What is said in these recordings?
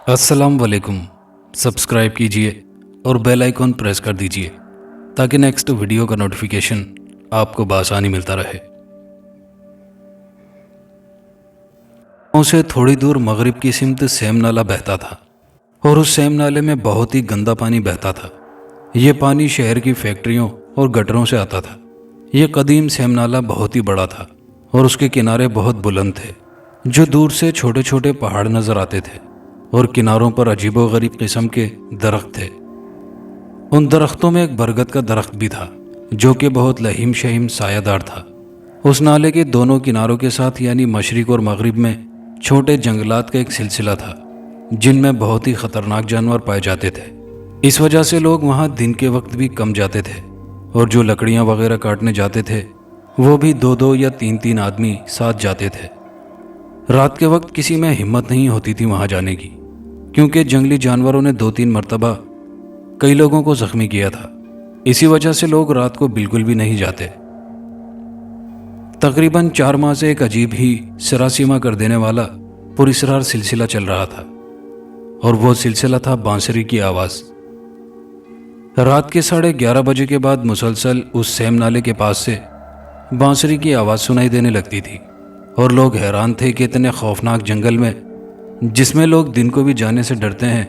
अस्सलाम वालेकुम। सब्सक्राइब कीजिए और बेल आइकॉन प्रेस कर दीजिए ताकि नेक्स्ट वीडियो का नोटिफिकेशन आपको बआसानी मिलता रहे। गाँव से थोड़ी दूर मगरिब की सिमत सेम नाला बहता था और उस सेम नाले में बहुत ही गंदा पानी बहता था। ये पानी शहर की फैक्ट्रियों और गटरों से आता था। ये कदीम सेम नाला बहुत ही बड़ा था और उसके किनारे बहुत बुलंद थे, जो दूर से छोटे छोटे पहाड़ नजर आते थे और किनारों पर अजीबोगरीब किस्म के दरख्त थे। उन दरख्तों में एक बरगद का दरख्त भी था जो कि बहुत लहीम शहीम सायादार था। उस नाले के दोनों किनारों के साथ यानी मशरिक और मगरिब में छोटे जंगलात का एक सिलसिला था जिनमें बहुत ही खतरनाक जानवर पाए जाते थे। इस वजह से लोग वहाँ दिन के वक्त भी कम जाते थे और जो लकड़ियाँ वगैरह काटने जाते थे वो भी दो दो या तीन तीन आदमी साथ जाते थे। रात के वक्त किसी में हिम्मत नहीं होती थी वहाँ जाने की, क्योंकि जंगली जानवरों ने 2-3 मरतबा कई लोगों को जख्मी किया था। इसी वजह से लोग रात को बिल्कुल भी नहीं जाते। तकरीबन 4 माह से एक अजीब ही सरासीमा कर देने वाला पुरस्रार सिलसिला चल रहा था और वो सिलसिला था बांसुरी की आवाज़। रात के 11:30 बजे के बाद मुसलसल उस सेम नाले के पास से बांसुरी की आवाज़ सुनाई देने लगती थी और लोग हैरान थे कि इतने खौफनाक जंगल में, जिसमें लोग दिन को भी जाने से डरते हैं,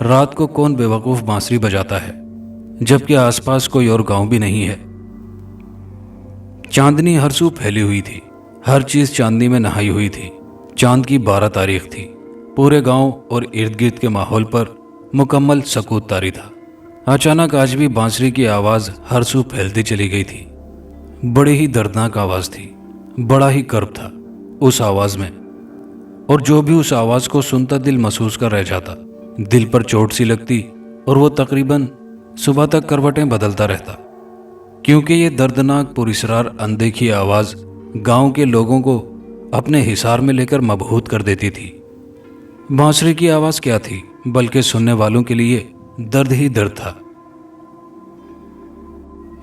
रात को कौन बेवकूफ़ बांसुरी बजाता है, जबकि आसपास कोई और गांव भी नहीं है। चांदनी हर सू फैली हुई थी, हर चीज़ चांदनी में नहाई हुई थी। चांद की 12 तारीख थी। पूरे गांव और इर्द गिर्द के माहौल पर मुकम्मल सकूत तारी था। अचानक आज भी बांसुरी की आवाज़ हर सू फैलती चली गई थी। बड़ी ही दर्दनाक आवाज़ थी, बड़ा ही कर्ब था उस आवाज़ में, और जो भी उस आवाज़ को सुनता दिल महसूस कर रह जाता। दिल पर चोट सी लगती और वो तकरीबन सुबह तक करवटें बदलता रहता, क्योंकि ये दर्दनाक पुरस्रार अनदेखी आवाज़ गांव के लोगों को अपने हिसार में लेकर मबहूत कर देती थी। बांसुरी की आवाज़ क्या थी, बल्कि सुनने वालों के लिए दर्द ही दर्द था।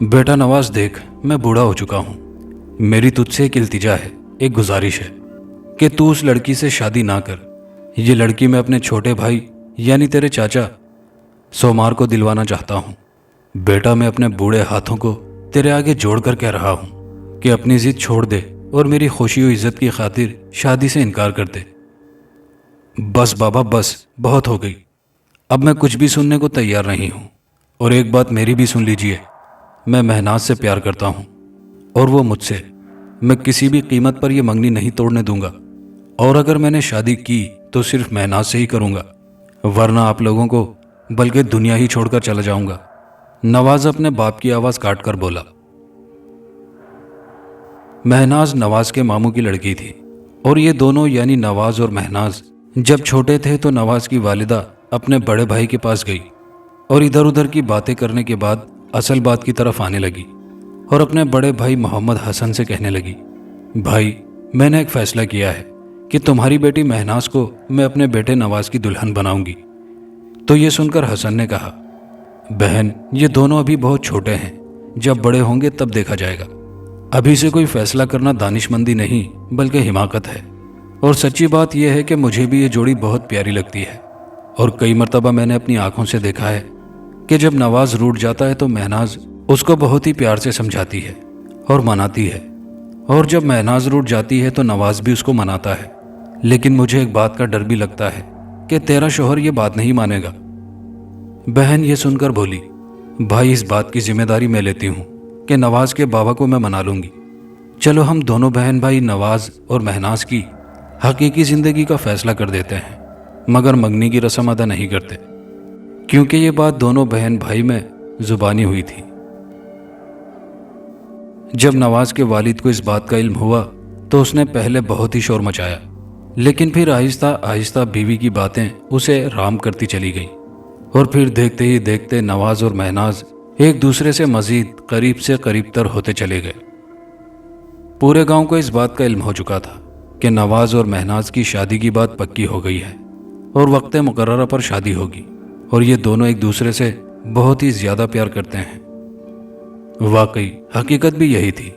बेटा नवाज, देख, मैं बूढ़ा हो चुका हूँ। मेरी तुझसे एक इल्तिजा है, एक गुजारिश है कि तू उस लड़की से शादी ना कर। ये लड़की मैं अपने छोटे भाई यानी तेरे चाचा सोमार को दिलवाना चाहता हूँ। बेटा, मैं अपने बूढ़े हाथों को तेरे आगे जोड़कर कह रहा हूँ कि अपनी जिद छोड़ दे और मेरी खुशी और इज्जत की खातिर शादी से इनकार कर दे। बस बाबा, बस, बहुत हो गई। अब मैं कुछ भी सुनने को तैयार नहीं हूँ। और एक बात मेरी भी सुन लीजिए, मैं महनाज से प्यार करता हूँ और वो मुझसे। मैं किसी भी कीमत पर यह मंगनी नहीं तोड़ने दूंगा, और अगर मैंने शादी की तो सिर्फ महनाज से ही करूंगा, वरना आप लोगों को बल्कि दुनिया ही छोड़कर चला जाऊंगा। नवाज अपने बाप की आवाज़ काट कर बोला। महनाज नवाज के मामू की लड़की थी और ये दोनों यानी नवाज और महनाज जब छोटे थे तो नवाज की वालिदा अपने बड़े भाई के पास गई और इधर उधर की बातें करने के बाद असल बात की तरफ आने लगी और अपने बड़े भाई मोहम्मद हसन से कहने लगी, भाई, मैंने एक फैसला किया है कि तुम्हारी बेटी महनाज को मैं अपने बेटे नवाज की दुल्हन बनाऊंगी। तो ये सुनकर हसन ने कहा, बहन, ये दोनों अभी बहुत छोटे हैं, जब बड़े होंगे तब देखा जाएगा। अभी से कोई फैसला करना दानिशमंदी नहीं बल्कि हिमाकत है। और सच्ची बात यह है कि मुझे भी ये जोड़ी बहुत प्यारी लगती है और कई मरतबा मैंने अपनी आंखों से देखा है कि जब नवाज रूठ जाता है तो महनाज उसको बहुत ही प्यार से समझाती है और मनाती है, और जब महनाज रूठ जाती है तो नवाज भी उसको मनाता है। लेकिन मुझे एक बात का डर भी लगता है कि तेरा शौहर ये बात नहीं मानेगा। बहन ये सुनकर बोली, भाई, इस बात की जिम्मेदारी मैं लेती हूँ कि नवाज के बाबा को मैं मना लूँगी। चलो हम दोनों बहन भाई नवाज और महनाज की हकीकी ज़िंदगी का फैसला कर देते हैं, मगर मंगनी की रस्म अदा नहीं करते, क्योंकि ये बात दोनों बहन भाई में जुबानी हुई थी। जब नवाज के वालिद को इस बात का इल्म हुआ तो उसने पहले बहुत ही शोर मचाया, लेकिन फिर आहिस्ता आहिस्ता बीवी की बातें उसे राम करती चली गईं और फिर देखते ही देखते नवाज और महनाज एक दूसरे से मजीद करीब से करीब तर होते चले गए। पूरे गांव को इस बात का इल्म हो चुका था कि नवाज और महनाज की शादी की बात पक्की हो गई है और वक्त मुकर्ररा पर शादी होगी, और ये दोनों एक दूसरे से बहुत ही ज़्यादा प्यार करते हैं। वाकई हकीकत भी यही थी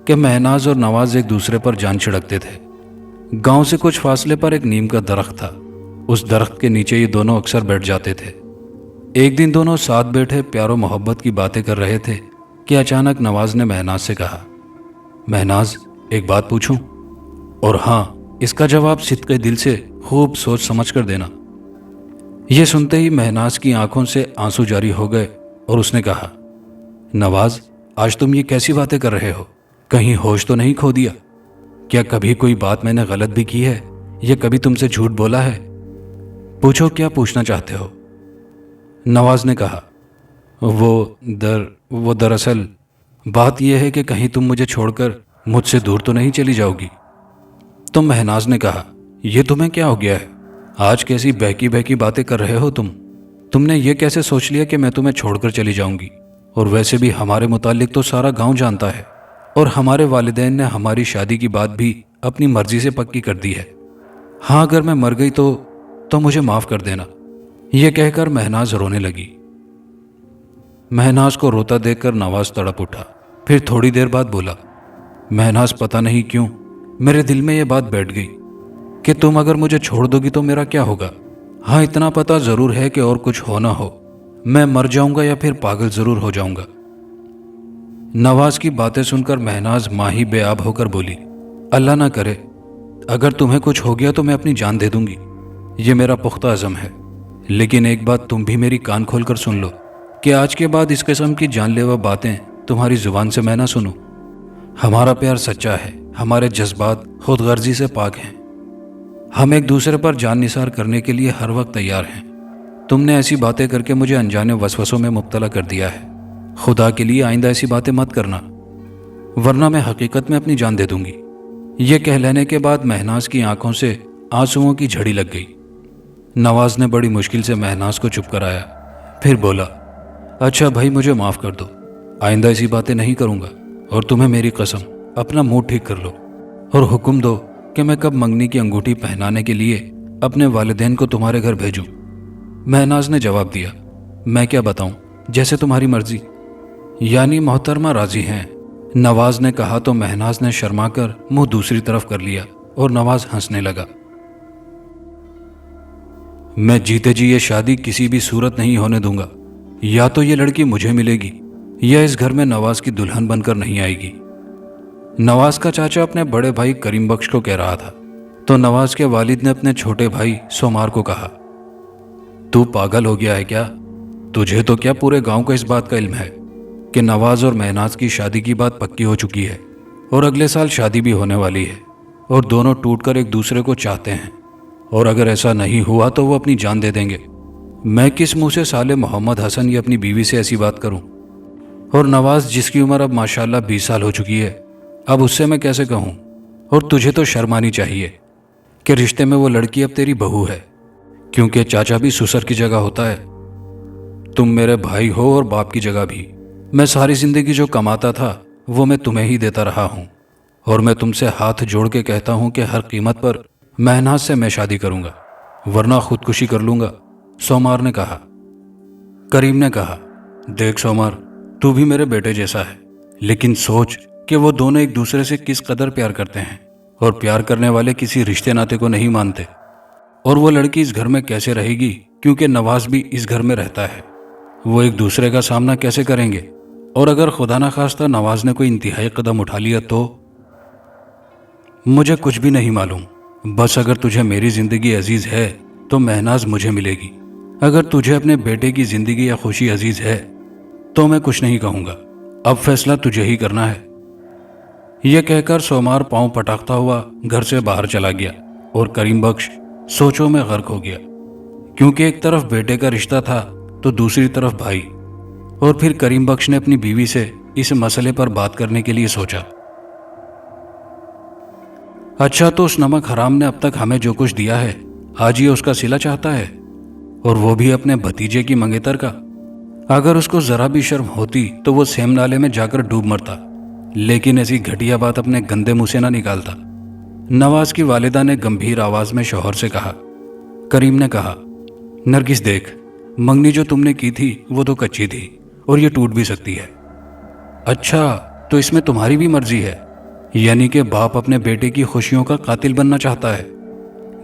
कि महनाज और नवाज एक दूसरे पर जान छिड़कते थे। गांव से कुछ फासले पर एक नीम का दरख्त था उस दरख्त के नीचे ये दोनों अक्सर बैठ जाते थे। एक दिन दोनों साथ बैठे प्यार और मोहब्बत की बातें कर रहे थे कि अचानक नवाज ने महनाज से कहा, महनाज एक बात पूछूं? और हाँ, इसका जवाब सिद्क़े दिल से खूब सोच समझ कर देना। यह सुनते ही महनाज की आंखों से आंसू जारी हो गए और उसने कहा, नवाज आज तुम ये कैसी बातें कर रहे हो? कहीं होश तो नहीं खो दिया? क्या कभी कोई बात मैंने गलत भी की है या कभी तुमसे झूठ बोला है? पूछो क्या पूछना चाहते हो? नवाज ने कहा, वो दरअसल बात यह है कि कहीं तुम मुझे छोड़कर मुझसे दूर तो नहीं चली जाओगी। तो महनाज ने कहा, यह तुम्हें क्या हो गया है? आज कैसी बहकी बहकी बातें कर रहे हो तुमने ये कैसे सोच लिया कि मैं तुम्हें छोड़कर चली जाऊंगी? और वैसे भी हमारे मुतालिक तो सारा गांव जानता है और हमारे वालिदैन ने हमारी शादी की बात भी अपनी मर्जी से पक्की कर दी है। हाँ, अगर मैं मर गई तो मुझे माफ़ कर देना। यह कहकर महनाज रोने लगी। महनाज को रोता देखकर नवाज तड़प उठा। फिर थोड़ी देर बाद बोला, महनाज पता नहीं क्यों मेरे दिल में यह बात बैठ गई कि तुम अगर मुझे छोड़ दोगी तो मेरा क्या होगा। हाँ, इतना पता ज़रूर है कि और कुछ हो ना हो, मैं मर जाऊंगा या फिर पागल ज़रूर हो जाऊंगा। नवाज की बातें सुनकर महनाज माही बेआब होकर बोली, अल्लाह ना करे, अगर तुम्हें कुछ हो गया तो मैं अपनी जान दे दूंगी, ये मेरा पुख्ता अज़म है। लेकिन एक बात तुम भी मेरी कान खोल कर सुन लो कि आज के बाद इस किस्म की जानलेवा बातें तुम्हारी जुबान से मैं ना सुनूं। हमारा प्यार सच्चा है, हमारे जज्बात खुद गर्जी से पाक हैं, हम एक दूसरे पर जान निसार करने के लिए हर वक्त तैयार हैं। तुमने ऐसी बातें करके मुझे अनजाने वसवसों में मुब्तला कर दिया है। खुदा के लिए आइंदा ऐसी बातें मत करना, वरना मैं हकीकत में अपनी जान दे दूंगी। ये कह लेने के बाद महनाज की आंखों से आंसुओं की झड़ी लग गई। नवाज ने बड़ी मुश्किल से महनाज को चुप कराया, फिर बोला, अच्छा भाई, मुझे माफ़ कर दो, आइंदा ऐसी बातें नहीं करूँगा और तुम्हें मेरी कसम अपना मुंह ठीक कर लो और हुक्म दो कि मैं कब मंगनी की अंगूठी पहनाने के लिए अपने वालिदैन को तुम्हारे घर भेजूं। महनाज ने जवाब दिया, मैं क्या बताऊं, जैसे तुम्हारी मर्जी। यानी मोहतरमा राजी हैं, नवाज ने कहा तो महनाज ने शर्मा कर मुंह दूसरी तरफ कर लिया और नवाज हंसने लगा। मैं जीते जी ये शादी किसी भी सूरत नहीं होने दूंगा। या तो ये लड़की मुझे मिलेगी या इस घर में नवाज की दुल्हन बनकर नहीं आएगी। नवाज का चाचा अपने बड़े भाई करीम बख्श को कह रहा था तो नवाज के वालिद ने अपने छोटे भाई सोमार को कहा, तू पागल हो गया है क्या? तुझे तो क्या पूरे गांव को इस बात का इल्म है कि नवाज और महनाज की शादी की बात पक्की हो चुकी है और अगले साल शादी भी होने वाली है और दोनों टूटकर एक दूसरे को चाहते हैं, और अगर ऐसा नहीं हुआ तो वो अपनी जान दे देंगे। मैं किस मुंह से साले मोहम्मद हसन या अपनी बीवी से ऐसी बात करूं? और नवाज जिसकी उम्र अब माशाल्लाह 20 साल हो चुकी है, अब उससे मैं कैसे कहूं? और तुझे तो शर्म आनी चाहिए कि रिश्ते में वो लड़की अब तेरी बहू है, क्योंकि चाचा भी ससुर की जगह होता है। तुम मेरे भाई हो और बाप की जगह भी। मैं सारी जिंदगी जो कमाता था वो मैं तुम्हें ही देता रहा हूं, और मैं तुमसे हाथ जोड़ के कहता हूं कि हर कीमत पर महनाज से मैं शादी करूंगा, वरना खुदकुशी कर लूंगा, सोमार ने कहा। करीम ने कहा, देख सोमार, तू भी मेरे बेटे जैसा है, लेकिन सोच कि वो दोनों एक दूसरे से किस कदर प्यार करते हैं, और प्यार करने वाले किसी रिश्ते नाते को नहीं मानते। और वो लड़की इस घर में कैसे रहेगी, क्योंकि नवाज भी इस घर में रहता है। वो एक दूसरे का सामना कैसे करेंगे? और अगर खुदा ना खास्ता नवाज ने कोई इंतहाई कदम उठा लिया तो? मुझे कुछ भी नहीं मालूम, बस अगर तुझे मेरी जिंदगी अजीज है तो महनाज मुझे मिलेगी। अगर तुझे अपने बेटे की जिंदगी या खुशी अजीज है तो मैं कुछ नहीं कहूंगा, अब फैसला तुझे ही करना है। यह कहकर सोमार पांव पटाखता हुआ घर से बाहर चला गया और करीम बख्श सोचों में गर्क हो गया, क्योंकि एक तरफ बेटे का रिश्ता था तो दूसरी तरफ भाई। और फिर करीम बख्श ने अपनी बीवी से इस मसले पर बात करने के लिए सोचा, अच्छा तो उस नमक हराम ने अब तक हमें जो कुछ दिया है आज ये उसका सिला चाहता है, और वो भी अपने भतीजे की मंगेतर का। अगर उसको जरा भी शर्म होती तो वो सेम नाले में जाकर डूब मरता, लेकिन ऐसी घटिया बात अपने गंदे मुंह से ना निकालता। नवाज की वालिदा ने गंभीर आवाज में शौहर से कहा। करीम ने कहा, नरगिस देख, मंगनी जो तुमने की थी वो तो कच्ची थी और ये टूट भी सकती है। अच्छा, तो इसमें तुम्हारी भी मर्जी है, यानी कि बाप अपने बेटे की खुशियों का कातिल बनना चाहता है।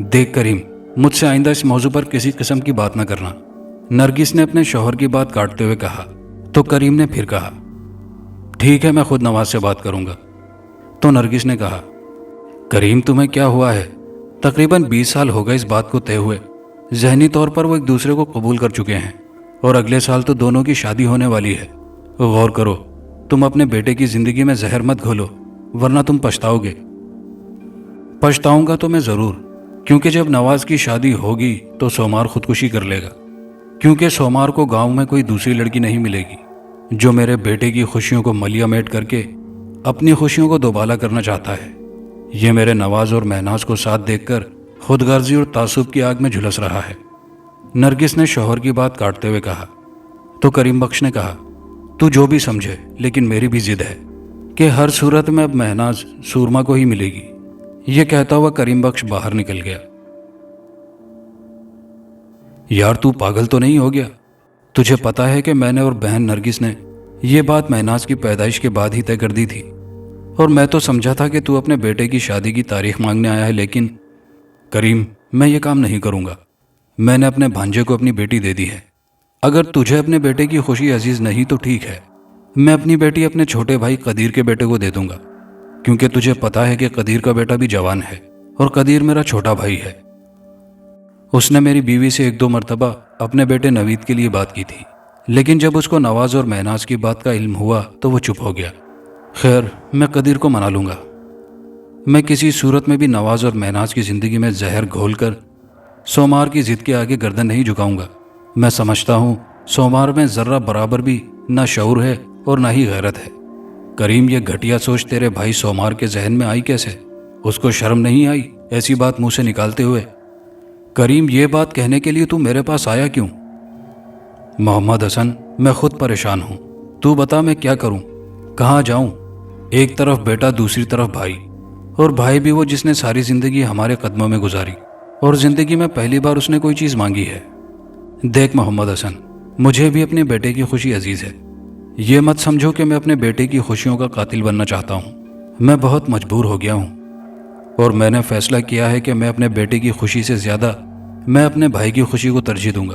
देख करीम, مجھ سے آئندہ اس موضوع پر کسی قسم کی بات نہ کرنا، نرگس نے اپنے شوہر کی بات کاٹتے ہوئے کہا۔ تو کریم نے پھر کہا، ٹھیک ہے، میں خود نواز سے بات کروں گا۔ تو نرگس نے کہا، کریم تمہیں کیا ہوا ہے؟ تقریباً 20 سال ہو گئے اس بات کو طے ہوئے، ذہنی طور پر وہ ایک دوسرے کو قبول کر چکے ہیں، اور اگلے سال تو دونوں کی شادی ہونے والی ہے۔ غور کرو، تم اپنے بیٹے کی زندگی میں زہر مت گھولو، ورنہ تم پچھتاؤ گے۔ پچھتاؤں گا تو میں ضرور، کیونکہ جب نواز کی شادی ہوگی تو سومار خودکشی کر لے گا، کیونکہ سومار کو گاؤں میں کوئی دوسری لڑکی نہیں ملے گی جو میرے بیٹے کی خوشیوں کو ملیا میٹ کر کے اپنی خوشیوں کو دوبالا کرنا چاہتا ہے۔ یہ میرے نواز اور مہناز کو ساتھ دیکھ کر خود غرضی اور تعصب کی آگ میں جھلس رہا ہے، نرگس نے شوہر کی بات کاٹتے ہوئے کہا۔ تو کریم بخش نے کہا، تو جو بھی سمجھے، لیکن میری بھی ضد ہے کہ ہر صورت میں اب مہناز سورما کو ہی ملے گی۔ یہ کہتا ہوا کریم بخش باہر نکل گیا۔ یار تو پاگل تو نہیں ہو گیا؟ تجھے پتا ہے کہ میں نے اور بہن نرگس نے یہ بات مہناز کی پیدائش کے بعد ہی طے کر دی تھی، اور میں تو سمجھا تھا کہ تو اپنے بیٹے کی شادی کی تاریخ مانگنے آیا ہے، لیکن کریم میں یہ کام نہیں کروں گا۔ میں نے اپنے بھانجے کو اپنی بیٹی دے دی ہے۔ اگر تجھے اپنے بیٹے کی خوشی عزیز نہیں تو ٹھیک ہے، میں اپنی بیٹی اپنے چھوٹے بھائی قدیر کے بیٹے کو دے دوں گا، کیونکہ تجھے پتا ہے کہ قدیر کا بیٹا بھی جوان ہے اور قدیر میرا چھوٹا بھائی ہے۔ اس نے میری بیوی سے 1-2 مرتبہ اپنے بیٹے نوید کے لیے بات کی تھی، لیکن جب اس کو نواز اور مہناز کی بات کا علم ہوا تو وہ چپ ہو گیا۔ خیر، میں قدیر کو منا لوں گا۔ میں کسی صورت میں بھی نواز اور مہناز کی زندگی میں زہر گھول کر سومار کی ضد کے آگے گردن نہیں جھکاؤں گا۔ میں سمجھتا ہوں سومار میں ذرہ برابر بھی نہ شعور ہے اور نہ ہی غیرت ہے۔ کریم، یہ گھٹیا سوچ تیرے بھائی سومار کے ذہن میں آئی کیسے؟ اس کو شرم نہیں آئی ایسی بات منہ سے نکالتے ہوئے؟ کریم، یہ بات کہنے کے لیے تو میرے پاس آیا کیوں؟ محمد حسن، میں خود پریشان ہوں، تو بتا میں کیا کروں، کہاں جاؤں؟ ایک طرف بیٹا، دوسری طرف بھائی، اور بھائی بھی وہ جس نے ساری زندگی ہمارے قدموں میں گزاری، اور زندگی میں پہلی بار اس نے کوئی چیز مانگی ہے۔ دیکھ محمد حسن، مجھے بھی اپنے بیٹے کی خوشی عزیز ہے۔ یہ مت سمجھو کہ میں اپنے بیٹے کی خوشیوں کا قاتل بننا چاہتا ہوں۔ میں بہت مجبور ہو گیا ہوں، اور میں نے فیصلہ کیا ہے کہ میں اپنے بیٹے کی خوشی سے زیادہ میں اپنے بھائی کی خوشی کو ترجیح دوں گا۔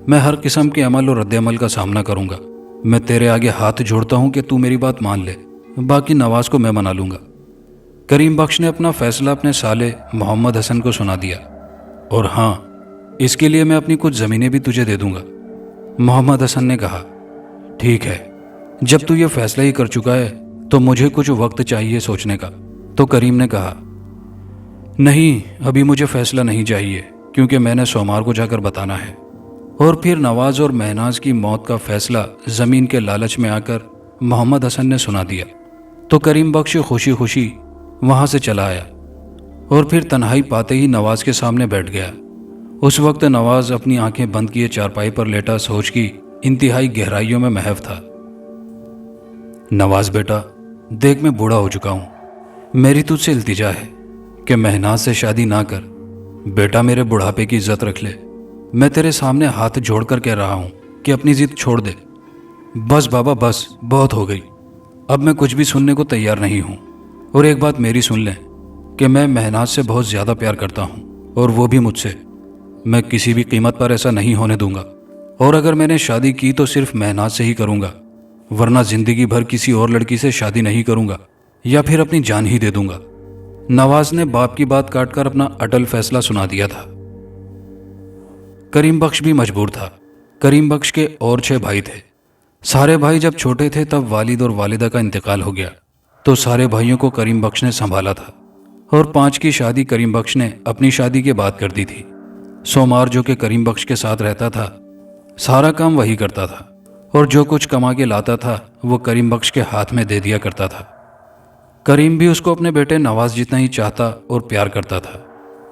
میں ہر قسم کے عمل اور رد عمل کا سامنا کروں گا۔ میں تیرے آگے ہاتھ جوڑتا ہوں کہ تو میری بات مان لے، باقی نواز کو میں منا لوں گا۔ کریم بخش نے اپنا فیصلہ اپنے سالے محمد حسن کو سنا دیا، اور ہاں، اس کے لیے میں اپنی کچھ زمینیں بھی تجھے دے دوں گا۔ محمد حسن نے کہا، ٹھیک ہے، جب تو یہ فیصلہ ہی کر چکا ہے تو مجھے کچھ وقت چاہیے سوچنے کا۔ تو کریم نے کہا، نہیں، ابھی مجھے فیصلہ نہیں چاہیے، کیونکہ میں نے سومار کو جا کر بتانا ہے۔ اور پھر نواز اور مہناز کی موت کا فیصلہ زمین کے لالچ میں آ کر محمد حسن نے سنا دیا۔ تو کریم بخش خوشی خوشی وہاں سے چلا آیا، اور پھر تنہائی پاتے ہی نواز کے سامنے بیٹھ گیا۔ اس وقت نواز اپنی آنکھیں بند کیے چارپائی پر لیٹا سوچ کی انتہائی گہرائیوں میں محو تھا۔ نواز بیٹا، دیکھ میں بوڑھا ہو چکا ہوں، میری تجھ سے التجا ہے کہ مہناز سے شادی نہ کر۔ بیٹا، میرے بڑھاپے کی عزت رکھ لے۔ میں تیرے سامنے ہاتھ جوڑ کر کہہ رہا ہوں کہ اپنی ضد چھوڑ دے۔ بس بابا، بس، بہت ہو گئی، اب میں کچھ بھی سننے کو تیار نہیں ہوں۔ اور ایک بات میری سن لیں کہ میں مہناز سے بہت زیادہ پیار کرتا ہوں، اور وہ بھی مجھ سے۔ میں کسی بھی قیمت پر ایسا نہیں ہونے دوں گا، اور اگر میں نے شادی کی تو صرف مہناز سے ہی کروں گا، ورنہ زندگی بھر کسی اور لڑکی سے شادی نہیں کروں گا، یا پھر اپنی جان ہی دے دوں گا۔ نواز نے باپ کی بات کاٹ کر اپنا اٹل فیصلہ سنا دیا تھا۔ کریم بخش بھی مجبور تھا۔ کریم بخش کے اور 6 بھائی تھے۔ سارے بھائی جب چھوٹے تھے تب والد اور والدہ کا انتقال ہو گیا، تو سارے بھائیوں کو کریم بخش نے سنبھالا تھا، اور 5 کی شادی کریم بخش نے اپنی شادی کے بعد کر دی تھی۔ سومار، جو کہ کریم بخش کے ساتھ رہتا تھا، سارا کام وہی کرتا تھا، اور جو کچھ کما کے لاتا تھا وہ کریم بخش کے ہاتھ میں دے دیا کرتا تھا۔ کریم بھی اس کو اپنے بیٹے نواز جتنا ہی چاہتا اور پیار کرتا تھا۔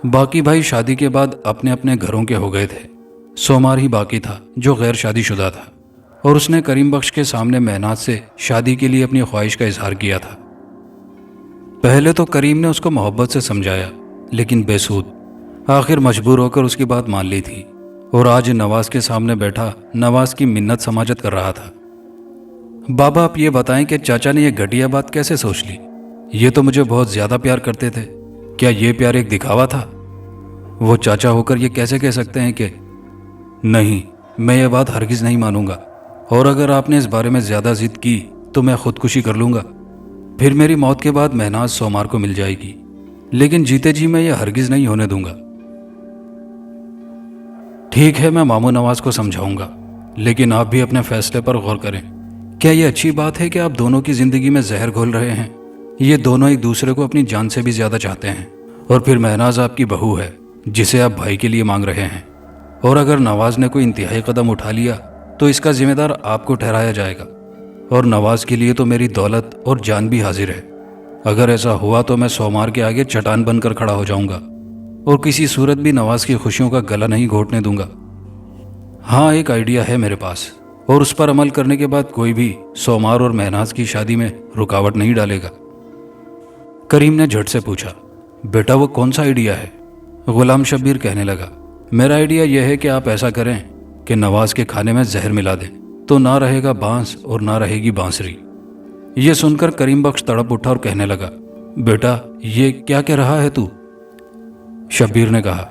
باقی بھائی شادی کے بعد اپنے اپنے گھروں کے ہو گئے تھے۔ سومار ہی باقی تھا جو غیر شادی شدہ تھا، اور اس نے کریم بخش کے سامنے مہناز سے شادی کے لیے اپنی خواہش کا اظہار کیا تھا۔ پہلے تو کریم نے اس کو محبت سے سمجھایا، لیکن بے سود۔ آخر مجبور ہو کر اس کی بات مان لی تھی، اور آج نواز کے سامنے بیٹھا نواز کی منت سماجت کر رہا تھا۔ بابا، آپ یہ بتائیں کہ چاچا نے یہ گھٹیا بات کیسے سوچ لی؟ یہ تو مجھے بہت زیادہ پیار کرتے تھے، کیا یہ پیار ایک دکھاوا تھا؟ वो चाचा होकर ये कैसे कह सकते हैं कि नहीं, मैं ये बात हरगिज़ नहीं मानूंगा, और अगर आपने इस बारे में ज़्यादा जिद की तो मैं खुदकुशी कर लूँगा। फिर मेरी मौत के बाद महनाज सोमार को मिल जाएगी, लेकिन जीते जी मैं ये हरगिज़ नहीं होने दूंगा। ठीक है, मैं मामू नवाज को समझाऊंगा, लेकिन आप भी अपने फैसले पर गौर करें। क्या ये अच्छी बात है कि आप दोनों की ज़िंदगी में जहर घोल रहे हैं? ये दोनों एक दूसरे को अपनी जान से भी ज़्यादा चाहते हैं, और फिर महनाज आपकी बहू है जिसे आप भाई के लिए मांग रहे हैं, और अगर नवाज ने कोई इंतहाई कदम उठा लिया तो इसका जिम्मेदार आपको ठहराया जाएगा, और नवाज के लिए तो मेरी दौलत और जान भी हाजिर है। अगर ऐसा हुआ तो मैं सोमार के आगे चट्टान बनकर खड़ा हो जाऊंगा, और किसी सूरत भी नवाज की खुशियों का गला नहीं घोटने दूंगा। हाँ, एक आइडिया है मेरे पास, और उस पर अमल करने के बाद कोई भी सोमार और महनाज की शादी में रुकावट नहीं डालेगा। करीम ने झट से पूछा, बेटा वो कौन सा आइडिया है? गुलाम शब्बीर कहने लगा, मेरा आइडिया यह है कि आप ऐसा करें कि नवाज के खाने में जहर मिला दें, तो ना रहेगा बांस और ना रहेगी बांसुरी। ये सुनकर करीम बख्श तड़प उठा और कहने लगा, बेटा ये क्या कह रहा है तू? शब्बीर ने कहा,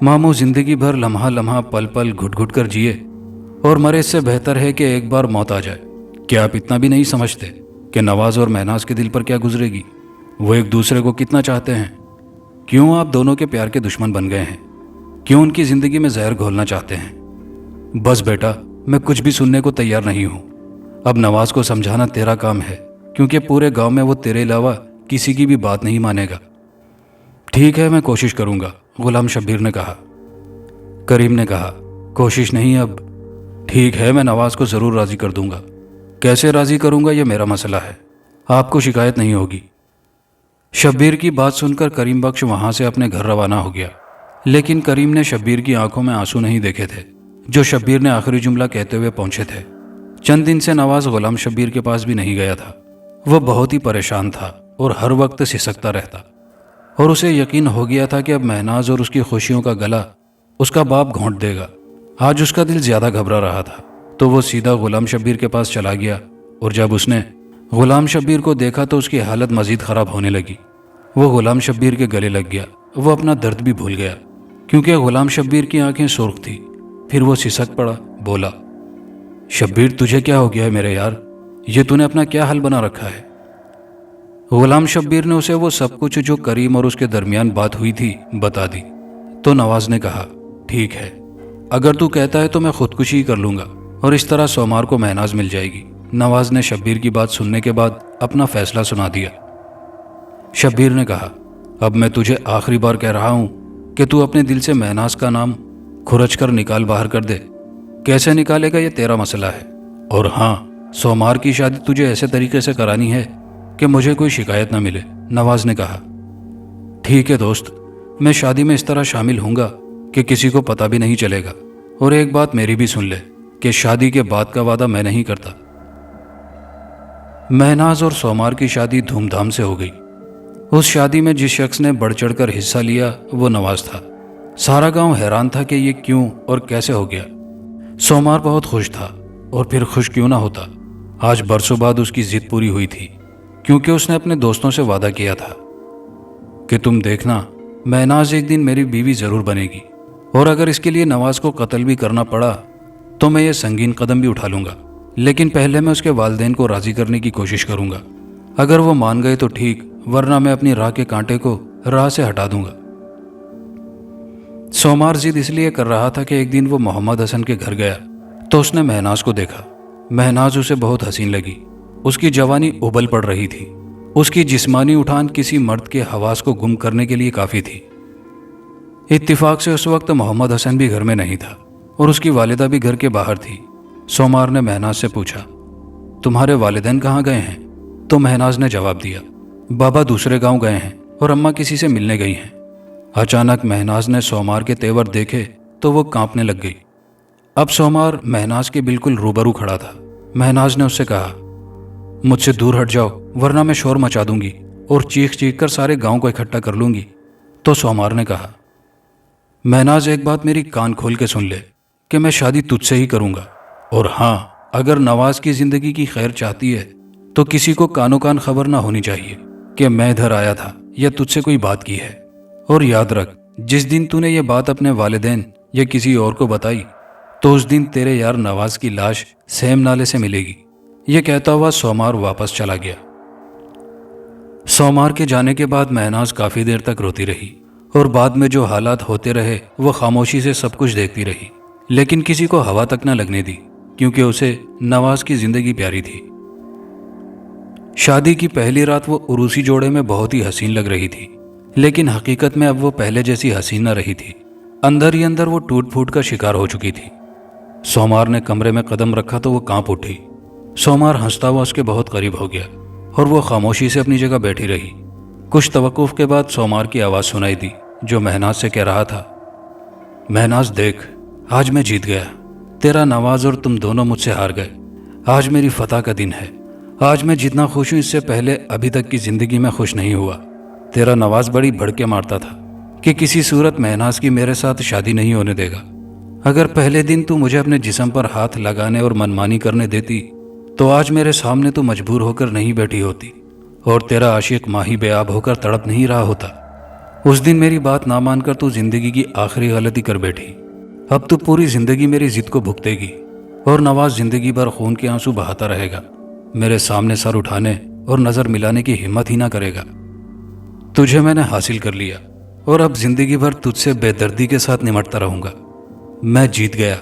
मामू जिंदगी भर लम्हा लम्हा पल पल घुट घुट कर जिए और मरे, इससे बेहतर है कि एक बार मौत आ जाए। क्या आप इतना भी नहीं समझते कि नवाज और महनाज के दिल पर क्या गुजरेगी? वो एक दूसरे को कितना चाहते हैं। क्यों आप दोनों के प्यार के दुश्मन बन गए हैं? क्यों उनकी जिंदगी में जहर घोलना चाहते हैं? बस बेटा, मैं कुछ भी सुनने को तैयार नहीं हूं। अब नवाज को समझाना तेरा काम है, क्योंकि पूरे गांव में वो तेरे अलावा किसी की भी बात नहीं मानेगा। ठीक है, मैं कोशिश करूंगा, गुलाम शब्बीर ने कहा। करीम ने कहा, कोशिश नहीं अब। ठीक है, मैं नवाज को जरूर राजी कर दूंगा। कैसे राजी करूंगा यह मेरा मसला है, आपको शिकायत नहीं होगी। शब्बीर की बात सुनकर करीम बख्श वहां से अपने घर रवाना हो गया, लेकिन करीम ने शब्बीर की आंखों में आंसू नहीं देखे थे जो शब्बीर ने आखिरी जुमला कहते हुए पहुंचे थे। चंद दिन से नवाज गुलाम शब्बीर के पास भी नहीं गया था। वह बहुत ही परेशान था और हर वक्त सिसकता रहता, और उसे यकीन हो गया था कि अब महनाज और उसकी खुशियों का गला उसका बाप घोंट देगा। आज उसका दिल ज्यादा घबरा रहा था, तो वो सीधा गुलाम शब्बीर के पास चला गया, और जब उसने गुलाम शब्बीर को देखा तो उसकी हालत मजीद खराब होने लगी। वो गुलाम शब्बीर के गले लग गया। वो अपना दर्द भी भूल गया, क्योंकि गुलाम शब्बीर की आंखें सुर्ख थी। फिर वो सिसक पड़ा, बोला, शब्बीर तुझे क्या हो गया है मेरे यार? ये तूने अपना क्या हाल बना रखा है? गुलाम शब्बीर ने उसे वो सब कुछ जो करीम और उसके दरमियान बात हुई थी बता दी। तो नवाज ने कहा, ठीक है, अगर तू कहता है तो मैं खुदकुशी ही कर लूंगा, और इस तरह सोमार को महनाज मिल जाएगी। नवाज ने शब्बीर की बात सुनने के बाद अपना फैसला सुना दिया। शब्बीर ने कहा, अब मैं तुझे आखिरी बार कह रहा हूं कि तू अपने दिल से महनाज का नाम खुरच कर निकाल बाहर कर दे। कैसे निकालेगा ये तेरा मसला है, और हाँ, सोमार की शादी तुझे ऐसे तरीके से करानी है कि मुझे कोई शिकायत ना मिले। नवाज ने कहा, ठीक है दोस्त, मैं शादी में इस तरह शामिल हूंगा कि किसी को पता भी नहीं चलेगा। और एक बात मेरी भी सुन ले कि शादी के बाद का वादा मैं नहीं करता। महनाज और सोमार की शादी धूमधाम से हो गई। उस शादी में जिस शख्स ने बढ़ चढ़कर हिस्सा लिया वो नवाज था। सारा गांव हैरान था कि ये क्यों और कैसे हो गया। सोमार बहुत खुश था, और फिर खुश क्यों ना होता। आज बरसों बाद उसकी जिद पूरी हुई थी, क्योंकि उसने अपने दोस्तों से वादा किया था कि तुम देखना, महनाज एक दिन मेरी बीवी जरूर बनेगी, और अगर इसके लिए नवाज को कत्ल भी करना पड़ा तो मैं ये संगीन कदम भी उठा लूंगा, लेकिन पहले मैं उसके वालिदैन को राजी करने की कोशिश करूंगा। अगर वो मान गए तो ठीक, वरना मैं अपनी राह के कांटे को राह से हटा दूंगा। सोमार जिद इसलिए कर रहा था कि एक दिन वो मोहम्मद हसन के घर गया तो उसने महनाज को देखा। महनाज उसे बहुत हसीन लगी। उसकी जवानी उबल पड़ रही थी। उसकी जिस्मानी उठान किसी मर्द के हवास को गुम करने के लिए काफी थी। इत्तिफाक से उस वक्त मोहम्मद हसन भी घर में नहीं था, और उसकी वालिदा भी घर के बाहर थी। सोमार ने महनाज से पूछा, तुम्हारे वालिदैन कहाँ गए हैं? तो महनाज ने जवाब दिया, बाबा दूसरे गांव गए हैं और अम्मा किसी से मिलने गई हैं। अचानक महनाज ने सोमार के तेवर देखे तो वो कांपने लग गई। अब सोमार महनाज के बिल्कुल रूबरू खड़ा था। महनाज ने उससे कहा, मुझसे दूर हट जाओ, वरना मैं शोर मचा दूंगी और चीख चीख कर सारे गांव को इकट्ठा कर लूंगी। तो सोमार ने कहा, महनाज एक बात मेरी कान खोल के सुन ले कि मैं शादी तुझसे ही करूंगा, और हाँ, अगर नवाज की जिंदगी की खैर चाहती है तो किसी को कानो कान खबर ना होनी चाहिए कि मैं इधर आया था या तुझसे कोई बात की है। और याद रख جس دن تو نے یہ بات اپنے والدین یا کسی اور کو بتائی تو اس دن تیرے یار نواز کی لاش سیم نالے سے ملے گی۔ یہ کہتا ہوا سومار واپس چلا گیا۔ سومار کے جانے کے بعد مہناز کافی دیر تک روتی رہی اور بعد میں جو حالات ہوتے رہے وہ خاموشی سے سب کچھ دیکھتی رہی، لیکن کسی کو ہوا تک نہ لگنے دی کیونکہ اسے نواز کی زندگی پیاری تھی۔ شادی کی پہلی رات وہ عروسی جوڑے میں بہت ہی حسین لگ رہی تھی، لیکن حقیقت میں اب وہ پہلے جیسی حسین نہ رہی تھی۔ اندر ہی اندر وہ ٹوٹ پھوٹ کا شکار ہو چکی تھی۔ سومار نے کمرے میں قدم رکھا تو وہ کانپ اٹھی۔ سومار ہنستا ہوا اس کے بہت قریب ہو گیا اور وہ خاموشی سے اپنی جگہ بیٹھی رہی۔ کچھ توقف کے بعد سومار کی آواز سنائی دی جو مہناز سے کہہ رہا تھا، مہناز دیکھ، آج میں جیت گیا، تیرا نواز اور تم دونوں مجھ سے ہار گئے۔ آج میری فتح کا دن ہے۔ آج میں جتنا خوش ہوں اس سے پہلے ابھی تک کی زندگی میں خوش نہیں ہوا۔ تیرا نواز بڑی بھڑکے مارتا تھا کہ کسی صورت مہناز کی میرے ساتھ شادی نہیں ہونے دے گا۔ اگر پہلے دن تو مجھے اپنے جسم پر ہاتھ لگانے اور منمانی کرنے دیتی تو آج میرے سامنے تو مجبور ہو کر نہیں بیٹھی ہوتی اور تیرا عاشق ماہی بے آب ہو کر تڑپ نہیں رہا ہوتا۔ اس دن میری بات نہ مان کر تو زندگی کی آخری غلطی کر بیٹھی۔ اب تو پوری زندگی میری ضد کو بھگتے گی اور نواز زندگی بھر خون کے آنسو بہاتا رہے گا، میرے سامنے سر اٹھانے اور نظر ملانے کی ہمت ہی نہ کرے گا۔ تجھے میں نے حاصل کر لیا اور اب زندگی بھر تجھ سے بے دردی کے ساتھ نمٹتا رہوں گا۔ میں جیت گیا،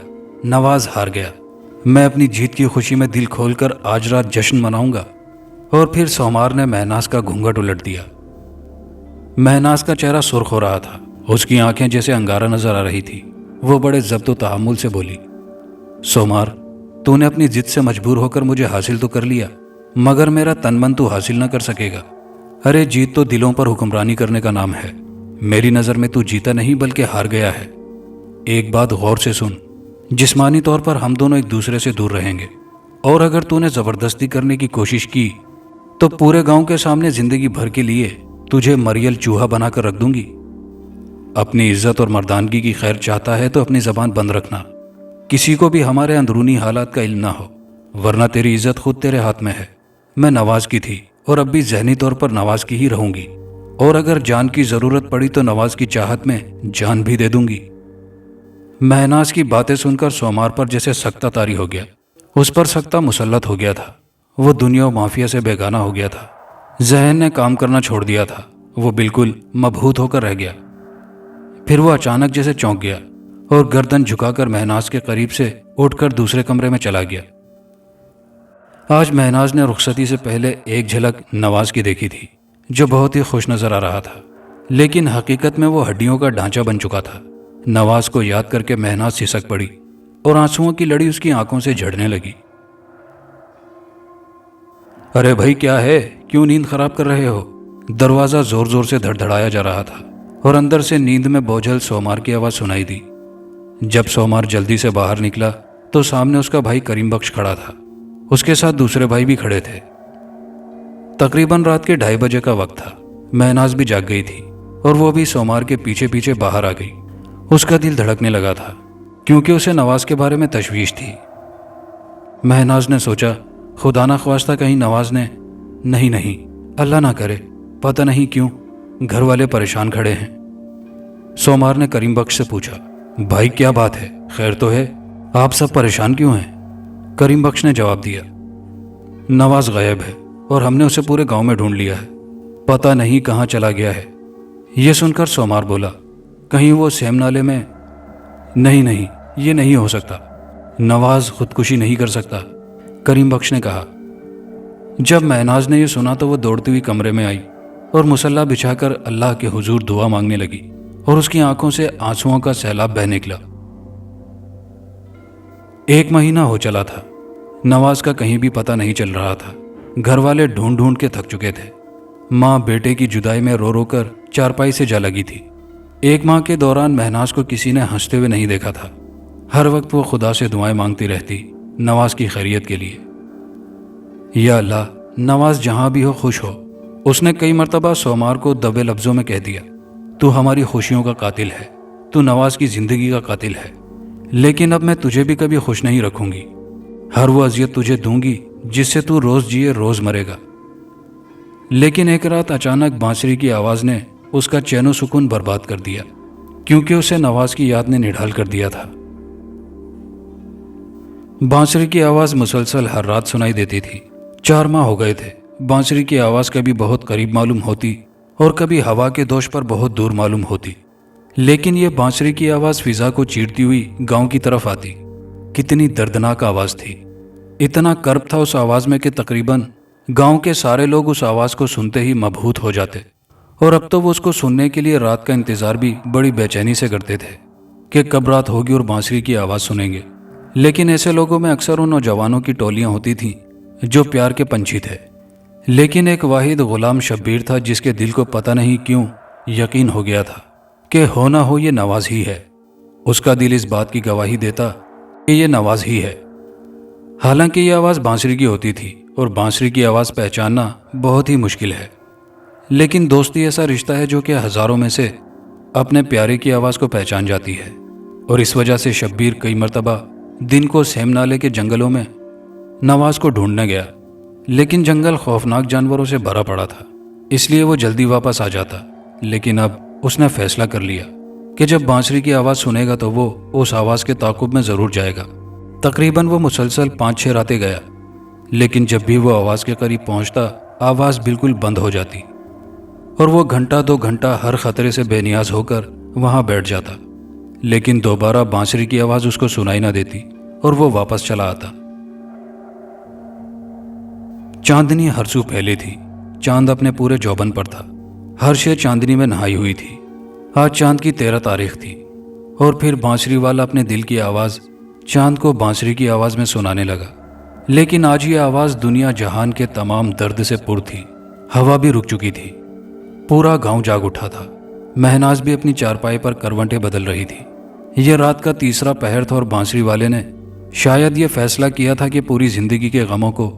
نواز ہار گیا۔ میں اپنی جیت کی خوشی میں دل کھول کر آج رات جشن مناؤں گا۔ اور پھر سومار نے مہناز کا گھونگھٹ الٹ دیا۔ مہناز کا چہرہ سرخ ہو رہا تھا، اس کی آنکھیں جیسے انگارہ نظر آ رہی تھی۔ وہ بڑے ضبط و تحمل سے بولی، سومار، تو نے اپنی ضد سے مجبور ہو کر مجھے حاصل تو کر لیا، مگر میرا تن من تو حاصل نہ کر سکے گا۔ ارے جیت تو دلوں پر حکمرانی کرنے کا نام ہے۔ میری نظر میں تو جیتا نہیں بلکہ ہار گیا ہے۔ ایک بات غور سے سن، جسمانی طور پر ہم دونوں ایک دوسرے سے دور رہیں گے، اور اگر تو نے زبردستی کرنے کی کوشش کی تو پورے گاؤں کے سامنے زندگی بھر کے لیے تجھے مریل چوہا بنا کر رکھ دوں گی۔ اپنی عزت اور مردانگی کی خیر چاہتا ہے تو اپنی زبان بند رکھنا، کسی کو بھی ہمارے اندرونی حالات کا علم نہ ہو، ورنہ تیری عزت خود تیرے ہاتھ میں ہے۔ میں نواز کی تھی اور اب بھی ذہنی طور پر نواز کی ہی رہوں گی، اور اگر جان کی ضرورت پڑی تو نواز کی چاہت میں جان بھی دے دوں گی۔ مہناز کی باتیں سن کر سومار پر جیسے سکتہ طاری ہو گیا۔ اس پر سکتہ مسلط ہو گیا تھا۔ وہ دنیا و مافیا سے بیگانہ ہو گیا تھا۔ ذہن نے کام کرنا چھوڑ دیا تھا۔ وہ بالکل مبہوت ہو کر رہ گیا۔ پھر وہ اچانک جیسے چونک گیا اور گردن جھکا کر مہناز کے قریب سے اٹھ کر دوسرے کمرے میں چلا گیا۔ آج مہناز نے رخصتی سے پہلے ایک جھلک نواز کی دیکھی تھی جو بہت ہی خوش نظر آ رہا تھا، لیکن حقیقت میں وہ ہڈیوں کا ڈھانچہ بن چکا تھا۔ نواز کو یاد کر کے مہناز سسک پڑی اور آنسوؤں کی لڑی اس کی آنکھوں سے جھڑنے لگی۔ ارے بھائی کیا ہے، کیوں نیند خراب کر رہے ہو؟ دروازہ زور زور سے دھڑدھڑایا جا رہا تھا اور اندر سے نیند میں بوجھل سومار کی آواز سنائی دی۔ جب سومار جلدی سے باہر نکلا تو سامنے اس کا بھائی کریم بخش کھڑا تھا، اس کے ساتھ دوسرے بھائی بھی کھڑے تھے۔ تقریباً رات کے 2:30 بجے کا وقت تھا۔ مہناز بھی جاگ گئی تھی اور وہ بھی سومار کے پیچھے پیچھے باہر آ گئی۔ اس کا دل دھڑکنے لگا تھا کیونکہ اسے نواز کے بارے میں تشویش تھی۔ مہناز نے سوچا خدا نہ خواستہ کہیں نواز نے نہیں اللہ نہ کرے، پتہ نہیں کیوں گھر والے پریشان کھڑے ہیں۔ سومار نے کریم بخش سے پوچھا، بھائی کیا بات ہے، خیر تو ہے، آپ سب پریشان کیوں ہیں؟ کریم بخش نے جواب دیا، نواز غائب ہے اور ہم نے اسے پورے گاؤں میں ڈھونڈ لیا ہے، پتہ نہیں کہاں چلا گیا ہے۔ یہ سن کر سومار بولا، کہیں وہ سیم نالے میں؟ نہیں، یہ نہیں ہو سکتا، نواز خودکشی نہیں کر سکتا، کریم بخش نے کہا۔ جب مہناز نے یہ سنا تو وہ دوڑتی ہوئی کمرے میں آئی اور مصلی بچھا کر اللہ کے حضور دعا مانگنے لگی اور اس کی آنکھوں سے آنسوؤں کا سیلاب بہہ نکلا۔ 1 مہینہ ہو چلا تھا، نواز کا کہیں بھی پتہ نہیں چل رہا تھا۔ گھر والے ڈھونڈ ڈھونڈ کے تھک چکے تھے۔ ماں بیٹے کی جدائی میں رو رو کر چارپائی سے جا لگی تھی۔ 1 ماہ کے دوران مہناز کو کسی نے ہنستے ہوئے نہیں دیکھا تھا۔ ہر وقت وہ خدا سے دعائیں مانگتی رہتی نواز کی خیریت کے لیے۔ یا اللہ، نواز جہاں بھی ہو خوش ہو۔ اس نے کئی مرتبہ سومار کو دبے لفظوں میں کہہ دیا، تو ہماری خوشیوں کا قاتل ہے، تو نواز کی زندگی کا قاتل ہے، لیکن اب میں تجھے بھی کبھی خوش نہیں رکھوں گی۔ ہر وہ اذیت تجھے دوں گی جس سے تو روز جیے روز مرے گا۔ لیکن ایک رات اچانک بانسری کی آواز نے اس کا چین و سکون برباد کر دیا۔ क्योंकि उसे नवाज की याद ने निढाल कर दिया था। बांसुरी की आवाज़ मुसलसल हर रात सुनाई देती थी। 4 माह हो गए थे। बांसुरी की आवाज़ कभी बहुत करीब मालूम होती और कभी हवा के दोष पर बहुत दूर मालूम होती, लेकिन ये बांसुरी की आवाज़ फिजा को चीरती हुई गांव की तरफ आती। कितनी दर्दनाक आवाज़ थी। इतना कर्ब था उस आवाज़ में कि तकरीबन गांव के सारे लोग उस आवाज़ को सुनते ही मबहूत हो जाते, और अब तो वो उसको सुनने के लिए रात का इंतज़ार भी बड़ी बेचैनी से करते थे कि कब रात होगी और बांसुरी की आवाज़ सुनेंगे। लेकिन ऐसे लोगों में अक्सर उन नौजवानों की टोलियां होती थीं जो प्यार के पंछी थे। लेकिन एक वाहिद गुलाम शब्बीर था जिसके दिल को पता नहीं क्यों यकीन हो गया था कि हो ना हो ये नवाज ही है। उसका दिल इस बात की गवाही देता कि ये नवाज ही है। हालांकि ये आवाज़ बांसुरी की होती थी और बांसुरी की आवाज़ पहचानना बहुत ही मुश्किल है, लेकिन दोस्ती ऐसा रिश्ता है जो कि हज़ारों में से अपने प्यारे की आवाज़ को पहचान जाती है। और इस वजह से शब्बीर कई मरतबा दिन को सेम नाले के जंगलों में नवाज को ढूंढने गया, लेकिन जंगल खौफनाक जानवरों से भरा पड़ा था, इसलिए वो जल्दी वापस आ जाता। लेकिन अब उसने फैसला कर लिया कि जब बांसुरी की आवाज़ सुनेगा तो वो उस आवाज़ के ताक़ुब में ज़रूर जाएगा। तकरीबन वो मुसलसल 5-6 रातें गया, लेकिन जब भी वो आवाज़ के करीब पहुंचता आवाज़ बिल्कुल बंद हो जाती और वो घंटा 2 घंटा हर खतरे से बेनियाज होकर वहाँ बैठ जाता। लेकिन दोबारा बांसुरी की आवाज़ उसको सुनाई ना देती और वो वापस चला आता। चांदनी हरसू फैली थी। चांद अपने पूरे जौबन पर था। हर शे चांदनी में नहाई हुई थी। आज चांद की 13 तारीख थी और फिर बांसुरी वाला अपने दिल की आवाज़ चांद को बांसुरी की आवाज़ में सुनाने लगा। लेकिन आज ये आवाज़ दुनिया जहान के तमाम दर्द से पुर थी। हवा भी रुक चुकी थी। पूरा गांव जाग उठा था। महनाज भी अपनी चारपाई पर करवटें बदल रही थी। यह रात का 3रा पहर था और बांसुरी वाले ने शायद ये फैसला किया था कि पूरी जिंदगी के गमों को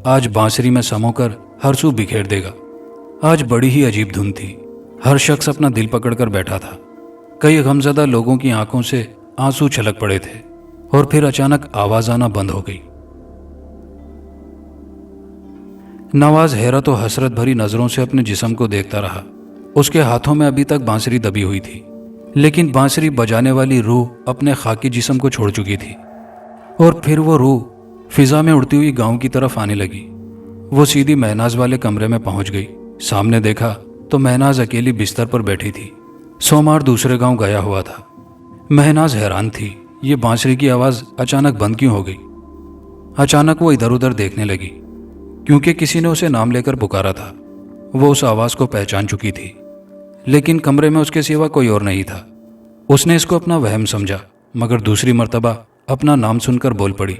आज बांसुरी में समोकर हरसू बिखेर देगा। आज बड़ी ही अजीब धुन थी। हर शख्स अपना दिल पकड़कर बैठा था। कई गमज़दा लोगों की आंखों से आंसू छलक पड़े थे और फिर अचानक आवाज़ आना बंद हो गई। नवाज हैरत और हसरत भरी नज़रों से अपने जिस्म को देखता रहा। उसके हाथों में अभी तक बांसुरी दबी हुई थी, लेकिन बांसुरी बजाने वाली रूह अपने खाकी जिस्म को छोड़ चुकी थी। और फिर वो रूह फिजा में उड़ती हुई गांव की तरफ आने लगी। वो सीधी महनाज वाले कमरे में पहुंच गई। सामने देखा तो महनाज अकेली बिस्तर पर बैठी थी। सोमार दूसरे गांव गया हुआ था। महनाज हैरान थी, ये बांसुरी की आवाज़ अचानक बंद क्यों हो गई। अचानक वो इधर उधर देखने लगी, क्योंकि किसी ने उसे नाम लेकर पुकारा था। वो उस आवाज़ को पहचान चुकी थी, लेकिन कमरे में उसके सिवा कोई और नहीं था। उसने इसको अपना वहम समझा, मगर दूसरी मर्तबा अपना नाम सुनकर बोल पड़ी,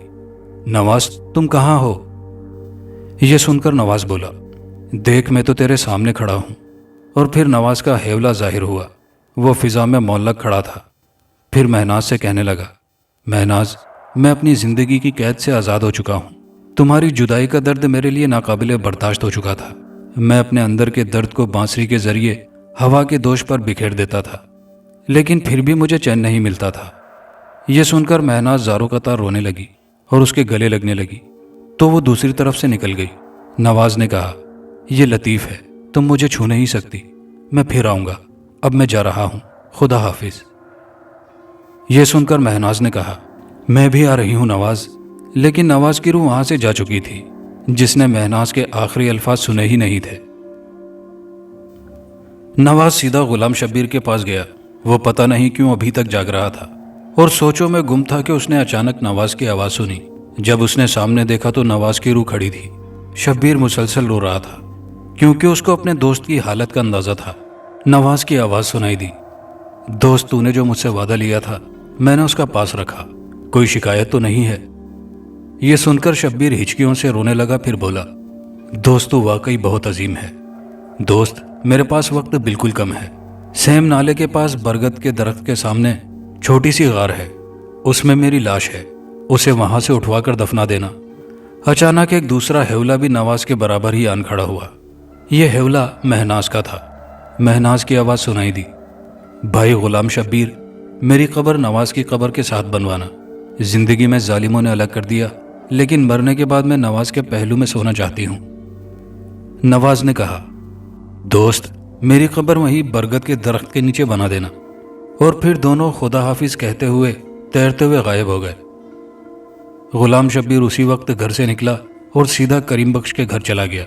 नवाज तुम कहाँ हो। यह सुनकर नवाज बोला, देख मैं तो तेरे सामने खड़ा हूँ। और फिर नवाज का हेवला जाहिर हुआ। वो फिजा में मौलक खड़ा था। फिर महनाज से कहने लगा, महनाज मैं अपनी ज़िंदगी की कैद से आज़ाद हो चुका हूँ। तुम्हारी जुदाई का दर्द मेरे लिए नाकाबिले बर्दाश्त हो चुका था। मैं अपने अंदर के दर्द को बांसुरी के जरिए हवा के दोष पर बिखेर देता था, लेकिन फिर भी मुझे चैन नहीं मिलता था। यह सुनकर महनाज ज़ारों कतार रोने लगी और उसके गले लगने लगी, तो वो दूसरी तरफ से निकल गई। नवाज ने कहा, यह लतीफ़ है, तुम मुझे छू नहीं सकती। मैं फिर आऊँगा, अब मैं जा रहा हूँ, खुदा हाफिज़। यह सुनकर महनाज ने कहा, मैं भी आ रही हूँ नवाज। लेकिन नवाज की रूह वहाँ से जा चुकी थी, जिसने महनाज के आखिरी अल्फाज सुने ही नहीं थे। नवाज सीधा गुलाम शब्बीर के पास गया। वो पता नहीं क्यों अभी तक जाग रहा था और सोचों में गुम था कि उसने अचानक नवाज की आवाज़ सुनी। जब उसने सामने देखा तो नवाज की रूह खड़ी थी। शब्बीर मुसलसल रो रहा था, क्योंकि उसको अपने दोस्त की हालत का अंदाज़ा था। नवाज की आवाज़ सुनाई दी, दोस्त तूने जो मुझसे वादा लिया था मैंने उसका पास रखा, कोई शिकायत तो नहीं है। यह सुनकर शब्बीर हिचकियों से रोने लगा। फिर बोला, दोस्त तू वाकई बहुत अजीम है। दोस्त मेरे पास वक्त बिल्कुल कम है। सेम नाले के पास बरगद के दरख्त के सामने छोटी सी गार है, उसमें मेरी लाश है, उसे वहां से उठवा कर दफना देना। अचानक एक दूसरा हेवला भी नवाज के बराबर ही आन खड़ा हुआ। यह हेवला महनाज का था। महनाज की आवाज़ सुनाई दी, भाई गुलाम शब्बीर, मेरी कब्र नवाज की कब्र के साथ बनवाना। जिंदगी में जालिमों ने अलग कर दिया, लेकिन मरने के बाद मैं नवाज के पहलू में सोना चाहती हूँ। नवाज ने कहा, दोस्त मेरी कब्र वहीं बरगद के दरख्त के नीचे बना देना। اور پھر دونوں خدا حافظ کہتے ہوئے تیرتے ہوئے غائب ہو گئے۔ غلام شبیر اسی وقت گھر سے نکلا اور سیدھا کریم بخش کے گھر چلا گیا۔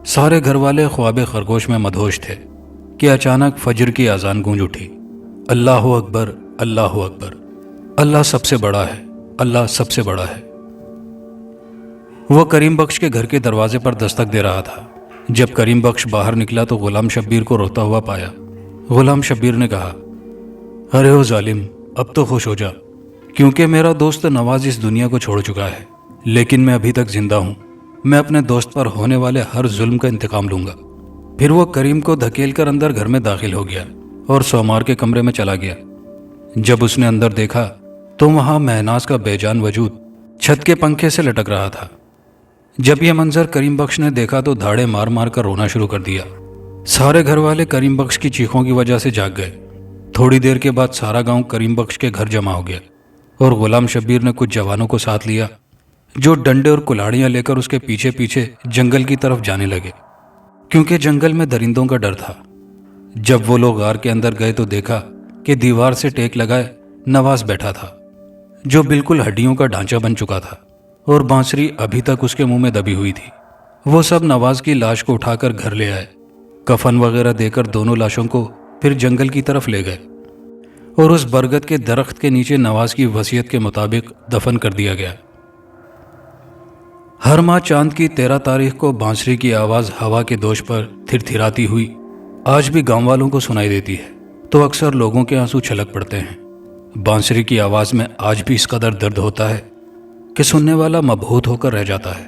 سارے گھر والے خواب خرگوش میں مدہوش تھے کہ اچانک فجر کی اذان گونج اٹھی۔ اللہ اکبر، اللہ اکبر، اللہ سب سے بڑا ہے، اللہ سب سے بڑا ہے۔ وہ کریم بخش کے گھر کے دروازے پر دستک دے رہا تھا۔ جب کریم بخش باہر نکلا تو غلام شبیر کو روتا ہوا پایا۔ غلام شبیر نے کہا، ارے او ظالم، اب تو خوش ہو جا، کیونکہ میرا دوست نواز اس دنیا کو چھوڑ چکا ہے، لیکن میں ابھی تک زندہ ہوں۔ میں اپنے دوست پر ہونے والے ہر ظلم کا انتقام لوں گا۔ پھر وہ کریم کو دھکیل کر اندر گھر میں داخل ہو گیا اور سومار کے کمرے میں چلا گیا۔ جب اس نے اندر دیکھا تو وہاں مہناز کا بے جان وجود چھت کے پنکھے سے لٹک رہا تھا۔ جب یہ منظر کریم بخش نے دیکھا تو دھاڑے مار مار کر رونا شروع کر دیا۔ سارے گھر والے کریم بخش کی چیخوں کی وجہ سے جاگ گئے۔ تھوڑی دیر کے بعد سارا گاؤں کریم بخش کے گھر جمع ہو گیا اور غلام شبیر نے کچھ جوانوں کو ساتھ لیا جو ڈنڈے اور کلاڑیاں لے کر اس کے پیچھے پیچھے جنگل کی طرف جانے لگے، کیونکہ جنگل میں درندوں کا ڈر تھا۔ جب وہ لوگ غار کے اندر گئے تو دیکھا کہ دیوار سے ٹیک لگائے نواز بیٹھا تھا، جو بالکل ہڈیوں کا ڈھانچہ بن چکا تھا اور بانسری ابھی تک اس کے منہ میں دبی ہوئی تھی۔ وہ سب نواز کی لاش کو اٹھا کر گھر لے آئے، کفن وغیرہ دے کر دونوں لاشوں کو پھر جنگل کی طرف لے گئے اور اس برگد کے درخت کے نیچے نواز کی وصیت کے مطابق دفن کر دیا گیا۔ ہر ماہ چاند کی 13 تاریخ کو بانسری کی آواز ہوا کے دوش پر تھر تھراتی ہوئی آج بھی گاؤں والوں کو سنائی دیتی ہے تو اکثر لوگوں کے آنسو چھلک پڑتے ہیں۔ بانسری کی آواز میں آج بھی اس قدر درد ہوتا ہے کہ سننے والا مبہوت ہو کر رہ جاتا ہے۔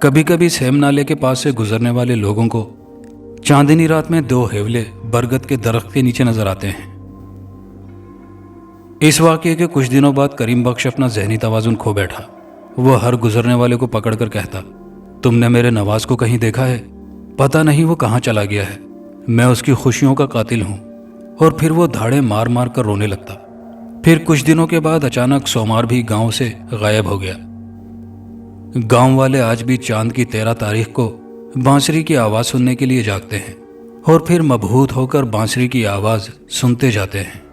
کبھی کبھی سیم نالے کے پاس سے گزرنے والے لوگوں کو چاندنی رات میں 2 ہیولے برگد کے درخت کے نیچے نظر آتے ہیں۔ اس واقعے کے کچھ دنوں بعد کریم بخش اپنا ذہنی توازن کھو بیٹھا۔ وہ ہر گزرنے والے کو پکڑ کر کہتا، تم نے میرے نواز کو کہیں دیکھا ہے؟ پتہ نہیں وہ کہاں چلا گیا ہے، میں اس کی خوشیوں کا قاتل ہوں۔ اور پھر وہ دھاڑے مار مار کر رونے لگتا۔ پھر کچھ دنوں کے بعد اچانک سومار بھی گاؤں سے غائب ہو گیا۔ گاؤں والے آج بھی چاند کی 13 تاریخ کو بانسری کی آواز سننے کے لیے جاگتے ہیں اور پھر مبہوت ہو کر بانسری کی آواز سنتے جاتے ہیں۔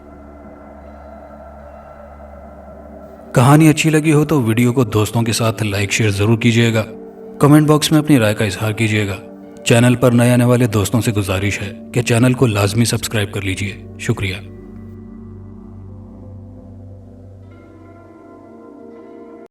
کہانی اچھی لگی ہو تو ویڈیو کو دوستوں کے ساتھ لائک شیئر ضرور کیجیے گا۔ کمنٹ باکس میں اپنی رائے کا اظہار کیجیے گا۔ چینل پر نئے آنے والے دوستوں سے گزارش ہے کہ چینل کو لازمی سبسکرائب کر لیجیے۔ شکریہ۔